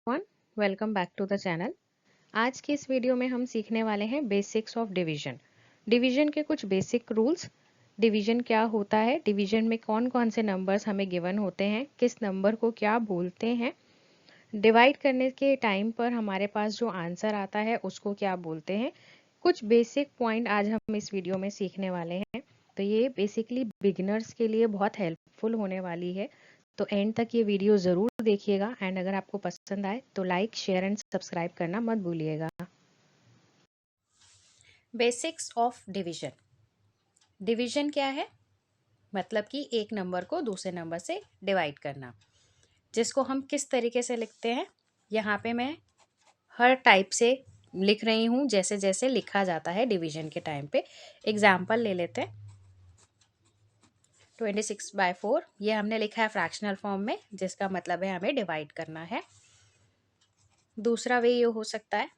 Everyone, welcome back to the channel. आज की इस वीडियो में हम सीखने वाले हैं बेसिक्स ऑफ डिवीजन। डिवीजन के कुछ बेसिक रूल्स, डिवीजन क्या होता है, डिवीजन में कौन कौन से नंबर्स हमें गिवन होते हैं, किस नंबर को क्या बोलते हैं, डिवाइड करने के टाइम पर हमारे पास जो आंसर आता है उसको क्या बोलते हैं। कुछ बेसिक पॉइंट आज हम इस वीडियो में सीखने वाले हैं। तो ये बेसिकली बिगिनर्स के लिए बहुत हेल्पफुल होने वाली है। तो एंड तक ये वीडियो ज़रूर देखिएगा एंड अगर आपको पसंद आए तो लाइक शेयर एंड सब्सक्राइब करना मत भूलिएगा। Basics of division. डिवीजन क्या है? मतलब कि एक नंबर को दूसरे नंबर से डिवाइड करना, जिसको हम किस तरीके से लिखते हैं। यहाँ पे मैं हर टाइप से लिख रही हूँ, जैसे जैसे लिखा जाता है डिवीजन के टाइम पे। एग्जाम्पल ले लेते हैं। 26/4 ये हमने लिखा है फ्रैक्शनल फॉर्म में, जिसका मतलब है हमें डिवाइड करना है। दूसरा वे ये हो सकता है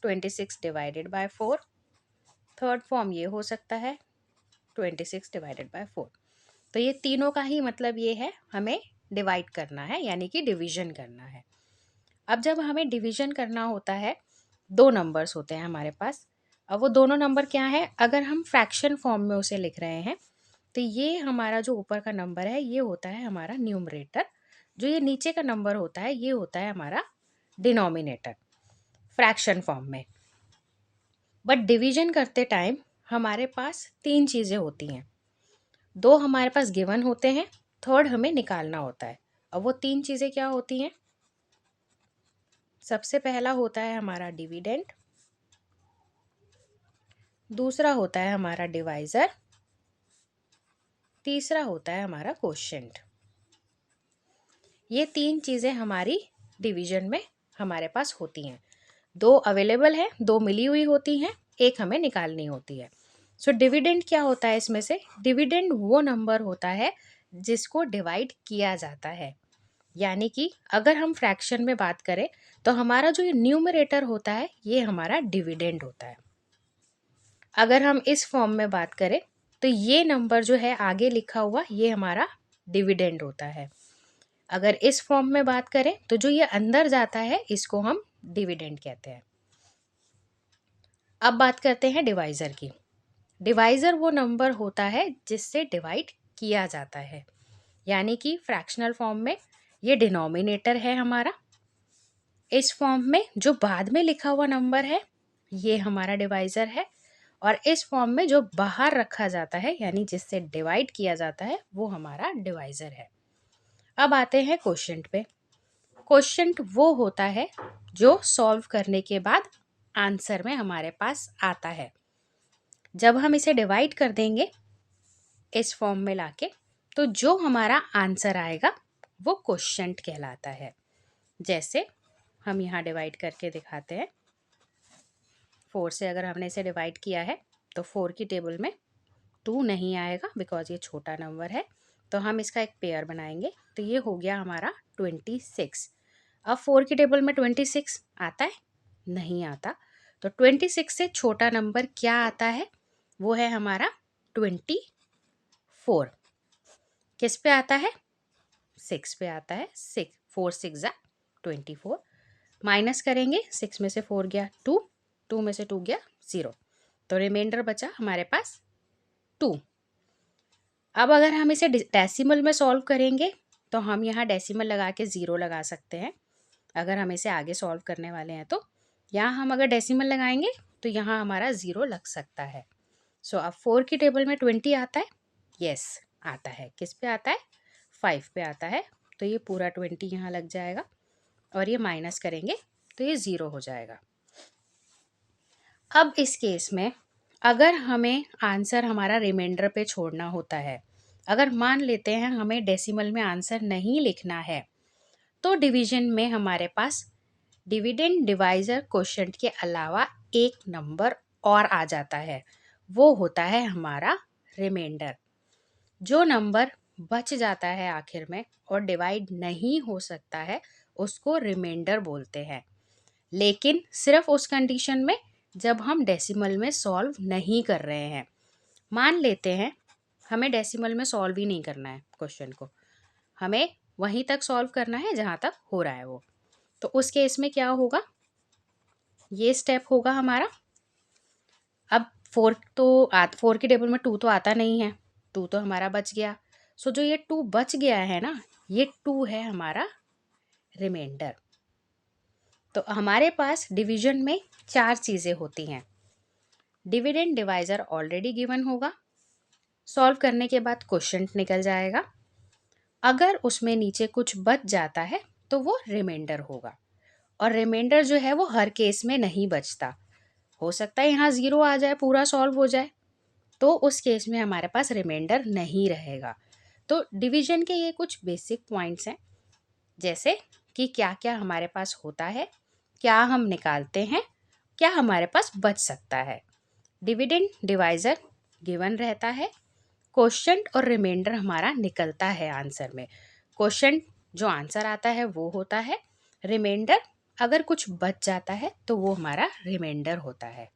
26/4। थर्ड फॉर्म ये हो सकता है 26/4। तो ये तीनों का ही मतलब ये है, हमें डिवाइड करना है, यानी कि डिवीजन करना है। अब जब हमें डिवीजन करना होता है, दो नंबर्स होते हैं हमारे पास। अब वो दोनों नंबर क्या है? अगर हम फ्रैक्शन फॉर्म में उसे लिख रहे हैं तो ये हमारा जो ऊपर का नंबर है ये होता है हमारा न्यूमरेटर, जो ये नीचे का नंबर होता है ये होता है हमारा डिनोमिनेटर फ्रैक्शन फॉर्म में। बट डिवीजन करते टाइम हमारे पास तीन चीज़ें होती हैं। दो हमारे पास गिवन होते हैं, थर्ड हमें निकालना होता है। अब वो तीन चीज़ें क्या होती हैं? सबसे पहला होता है हमारा डिविडेंड, दूसरा होता है हमारा डिवाइज़र, तीसरा होता है हमारा कोशेंट। ये तीन चीज़ें हमारी डिवीजन में हमारे पास होती हैं। दो अवेलेबल है, दो मिली हुई होती हैं, एक हमें निकालनी होती है। सो डिविडेंड क्या होता है इसमें से? डिविडेंड वो नंबर होता है जिसको डिवाइड किया जाता है। यानी कि अगर हम फ्रैक्शन में बात करें तो हमारा जो ये न्यूमरेटर होता है ये हमारा डिविडेंड होता है। अगर हम इस फॉर्म में बात करें तो ये नंबर जो है आगे लिखा हुआ ये हमारा डिविडेंड होता है। अगर इस फॉर्म में बात करें तो जो ये अंदर जाता है इसको हम डिविडेंड कहते हैं। अब बात करते हैं डिवाइज़र की। डिवाइज़र वो नंबर होता है जिससे डिवाइड किया जाता है, यानी कि फ्रैक्शनल फॉर्म में ये डिनोमिनेटर है हमारा। इस फॉर्म में जो बाद में लिखा हुआ नंबर है ये हमारा डिवाइज़र है, और इस फॉर्म में जो बाहर रखा जाता है यानी जिससे डिवाइड किया जाता है वो हमारा डिवाइज़र है। अब आते हैं क्वोशिएंट पे। क्वोशिएंट वो होता है जो सॉल्व करने के बाद आंसर में हमारे पास आता है। जब हम इसे डिवाइड कर देंगे इस फॉर्म में लाके, तो जो हमारा आंसर आएगा वो क्वोशिएंट कहलाता है। जैसे हम यहाँ डिवाइड करके दिखाते हैं। 4 से अगर हमने इसे डिवाइड किया है तो 4 की टेबल में 2 नहीं आएगा बिकॉज ये छोटा नंबर है। तो हम इसका एक पेयर बनाएंगे, तो ये हो गया हमारा 26। अब 4 की टेबल में 26 आता है? नहीं आता। तो 26 से छोटा नंबर क्या आता है? वो है हमारा 24। किस पे आता है? 6 पे आता है। 4 6 24। माइनस करेंगे, 6 में से 4 गया 2, 2 में से 2 गया 0, तो रिमाइंडर बचा हमारे पास 2। अब अगर हम इसे डेसिमल में सॉल्व करेंगे तो हम यहाँ डेसिमल लगा के 0 लगा सकते हैं। अगर हम इसे आगे सॉल्व करने वाले हैं तो यहाँ हम अगर डेसिमल लगाएंगे तो यहाँ हमारा 0 लग सकता है। सो अब 4 की टेबल में 20 आता है? यस आता है। किस पे आता है? 5 पे आता है। तो ये पूरा 20 यहाँ लग जाएगा, और ये माइनस करेंगे तो ये 0 हो जाएगा। अब इस केस में अगर हमें आंसर हमारा रिमाइंडर पे छोड़ना होता है, अगर मान लेते हैं हमें डेसिमल में आंसर नहीं लिखना है, तो डिवीजन में हमारे पास डिविडेंड, डिवाइज़र, क्वोशिएंट के अलावा एक नंबर और आ जाता है, वो होता है हमारा रिमाइंडर। जो नंबर बच जाता है आखिर में और डिवाइड नहीं हो सकता है उसको रिमाइंडर बोलते हैं, लेकिन सिर्फ उस कंडीशन में जब हम डेसिमल में सॉल्व नहीं कर रहे हैं। मान लेते हैं हमें डेसिमल में सॉल्व ही नहीं करना है क्वेश्चन को, हमें वहीं तक सॉल्व करना है जहाँ तक हो रहा है वो। तो उस केस में क्या होगा, ये स्टेप होगा हमारा। अब 4 की टेबल में 2 तो आता नहीं है, 2 तो हमारा बच गया। सो जो ये 2 बच गया है ना, ये 2 है हमारा रिमाइंडर। तो हमारे पास डिवीजन में 4 चीज़ें होती हैं। डिविडेंड डिवाइज़र ऑलरेडी गिवन होगा, सॉल्व करने के बाद क्वोशंट निकल जाएगा। अगर उसमें नीचे कुछ बच जाता है तो वो रिमाइंडर होगा, और रिमाइंडर जो है वो हर केस में नहीं बचता। हो सकता है यहाँ 0 आ जाए, पूरा सॉल्व हो जाए, तो उस केस में हमारे पास रिमाइंडर नहीं रहेगा। तो डिवीजन के ये कुछ बेसिक पॉइंट्स हैं, जैसे कि क्या क्या हमारे पास होता है, क्या हम निकालते हैं, क्या हमारे पास बच सकता है। डिविडेंड डिवाइज़र गिवन रहता है, क्वोशंट और रिमाइंडर हमारा निकलता है आंसर में। क्वोशंट जो आंसर आता है वो होता है, रिमाइंडर अगर कुछ बच जाता है तो वो हमारा रिमाइंडर होता है।